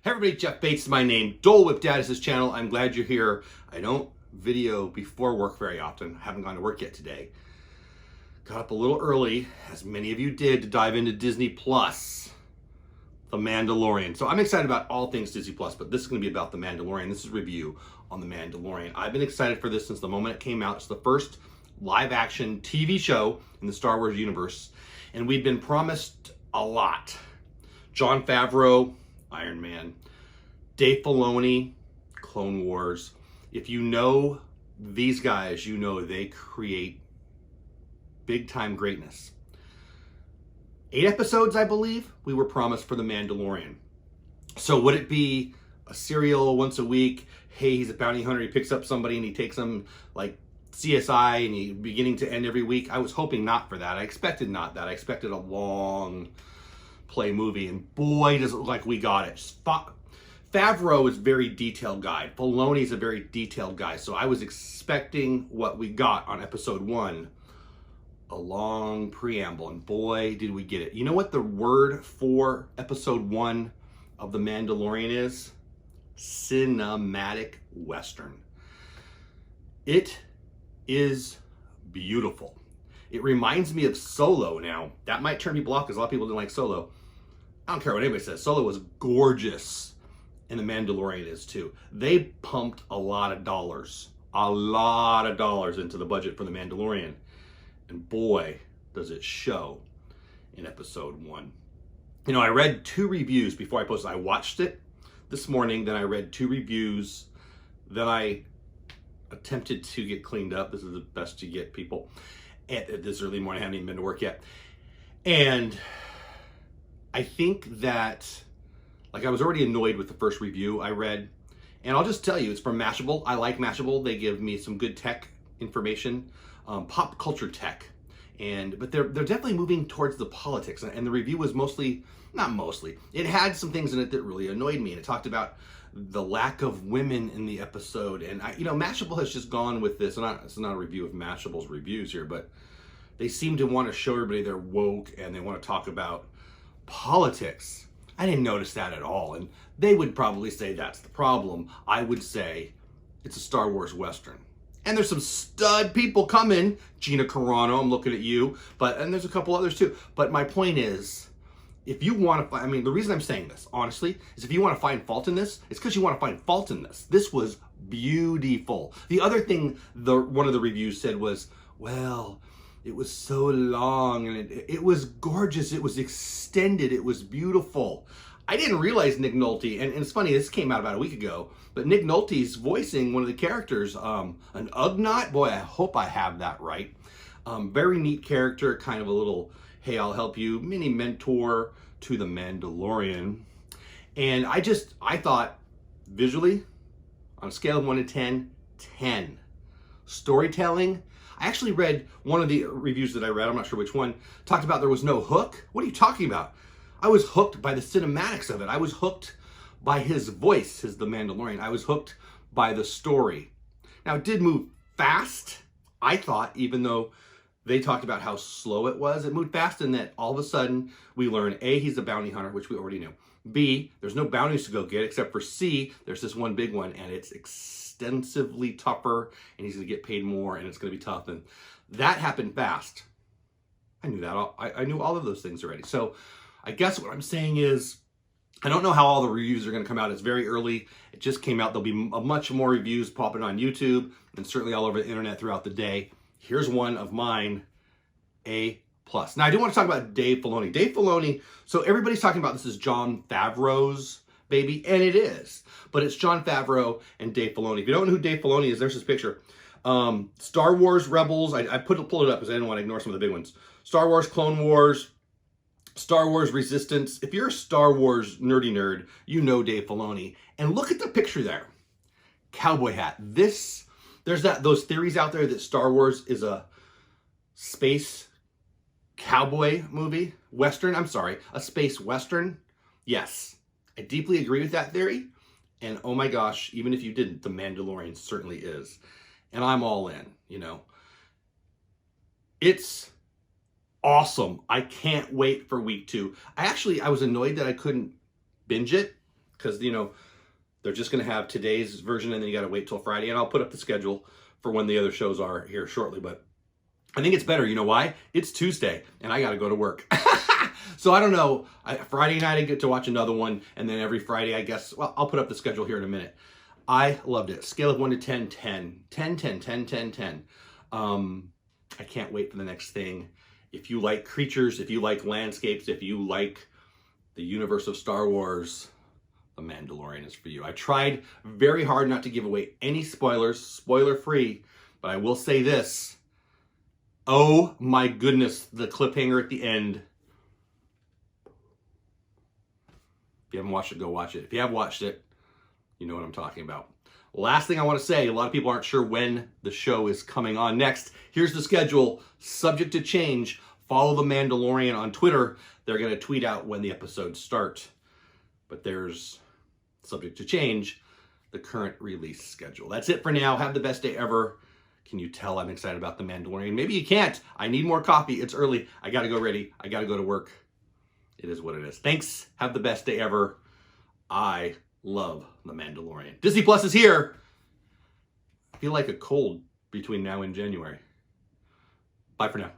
Hey everybody, Jeff Bates is my name. Dole Whip Dad is his channel. I'm glad you're here. I don't video before work very often. I haven't gone to work yet today. Got up a little early, as many of you did, to dive into Disney Plus, The Mandalorian. So I'm excited about all things Disney Plus, but this is going to be about The Mandalorian. This is a review on The Mandalorian. I've been excited for this since the moment it came out. It's the first live-action TV show in the Star Wars universe, and we've been promised a lot. Jon Favreau, Iron Man, Dave Filoni, Clone Wars. If you know these guys, you know they create big time greatness. 8 episodes, I believe, we were promised for The Mandalorian. So would it be a serial once a week? Hey, he's a bounty hunter, he picks up somebody and he takes them like CSI and he beginning to end every week? I was hoping not for that. I expected not that. I expected a long play movie, and boy, does it look like we got it. Favreau is a very detailed guy. Filoni's a very detailed guy. So I was expecting what we got on episode 1, a long preamble, and boy, did we get it. You know what the word for episode 1 of The Mandalorian is? Cinematic Western. It is beautiful. It reminds me of Solo. Now, that might turn people off because a lot of people didn't like Solo. I don't care what anybody says. Solo was gorgeous, and The Mandalorian is too. They pumped a lot of dollars into the budget for The Mandalorian. And boy, does it show in episode 1. You know, I read 2 reviews before I posted. I watched it this morning, then I read 2 reviews, then I attempted to get cleaned up. This is the best you get, people. At this early morning, I haven't even been to work yet. And I think that, like, I was already annoyed with the first review I read. And I'll just tell you, it's from Mashable. I like Mashable. They give me some good tech information, pop culture tech. But they're definitely moving towards the politics. And the review was not mostly, it had some things in it that really annoyed me. And it talked about the lack of women in the episode. And Mashable has just gone with this. It's not a review of Mashable's reviews here, but they seem to want to show everybody they're woke and they want to talk about politics. I didn't notice that at all. And they would probably say that's the problem. I would say it's a Star Wars Western. And there's some stud people coming. Gina Carano, I'm looking at you. And there's a couple others too. But my point is, if you want to find, the reason I'm saying this, honestly, is if you want to find fault in this, it's because you want to find fault in this. This was beautiful. The other thing one of the reviews said was, well, it was so long and it was gorgeous. It was extended. It was beautiful. I didn't realize Nick Nolte, and it's funny, this came out about a week ago, but Nick Nolte's voicing one of the characters, an Ugnaught. Boy, I hope I have that right. Very neat character, kind of a little, hey, I'll help you, mini mentor to the Mandalorian. And I thought, visually, on a scale of 1 to 10, 10. Storytelling, I actually read one of the reviews that I read, I'm not sure which one, talked about there was no hook. What are you talking about? I was hooked by the cinematics of it. I was hooked by his voice, the Mandalorian. I was hooked by the story. Now, it did move fast, I thought, even though they talked about how slow it was. It moved fast in that all of a sudden we learn, A, he's a bounty hunter, which we already knew. B, there's no bounties to go get, except for C, there's this one big one, and it's extensively tougher, and he's going to get paid more, and it's going to be tough. And that happened fast. I knew that. I knew all of those things already. So I guess what I'm saying is, I don't know how all the reviews are going to come out. It's very early. It just came out. There'll be much more reviews popping on YouTube and certainly all over the internet throughout the day. Here's one of mine, A+. Now, I do want to talk about Dave Filoni. Dave Filoni, so everybody's talking about this is Jon Favreau's baby, and it is. But it's Jon Favreau and Dave Filoni. If you don't know who Dave Filoni is, there's his picture. Star Wars Rebels. I pulled it up because I didn't want to ignore some of the big ones. Star Wars Clone Wars. Star Wars Resistance. If you're a Star Wars nerdy nerd, you know Dave Filoni. And look at the picture there. Cowboy hat. There's those theories out there that Star Wars is a space cowboy movie. Western, I'm sorry. A space Western. Yes. I deeply agree with that theory. And oh my gosh, even if you didn't, The Mandalorian certainly is. And I'm all in, It's awesome. I can't wait for week 2. I was annoyed that I couldn't binge it. because, you know, they're just going to have today's version and then you got to wait till Friday. And I'll put up the schedule for when the other shows are here shortly. But I think it's better. You know why? It's Tuesday and I got to go to work. So I don't know. Friday night I get to watch another one. And then every Friday, I guess, well, I'll put up the schedule here in a minute. I loved it. Scale of 1 to 10, 10. 10, 10, 10, 10, 10. I can't wait for the next thing. If you like creatures, if you like landscapes, if you like the universe of Star Wars, The Mandalorian is for you. I tried very hard not to give away any spoilers, spoiler free, but I will say this. Oh my goodness, the cliffhanger at the end. If you haven't watched it, go watch it. If you have watched it, you know what I'm talking about. Last thing I want to say, a lot of people aren't sure when the show is coming on next. Here's the schedule, subject to change. Follow The Mandalorian on Twitter. They're going to tweet out when the episodes start. But there's, subject to change, the current release schedule. That's it for now. Have the best day ever. Can you tell I'm excited about The Mandalorian? Maybe you can't. I need more coffee. It's early. I got to go ready. I got to go to work. It is what it is. Thanks. Have the best day ever. I love The Mandalorian. Disney Plus is here. I feel like a cold between now and January. Bye for now.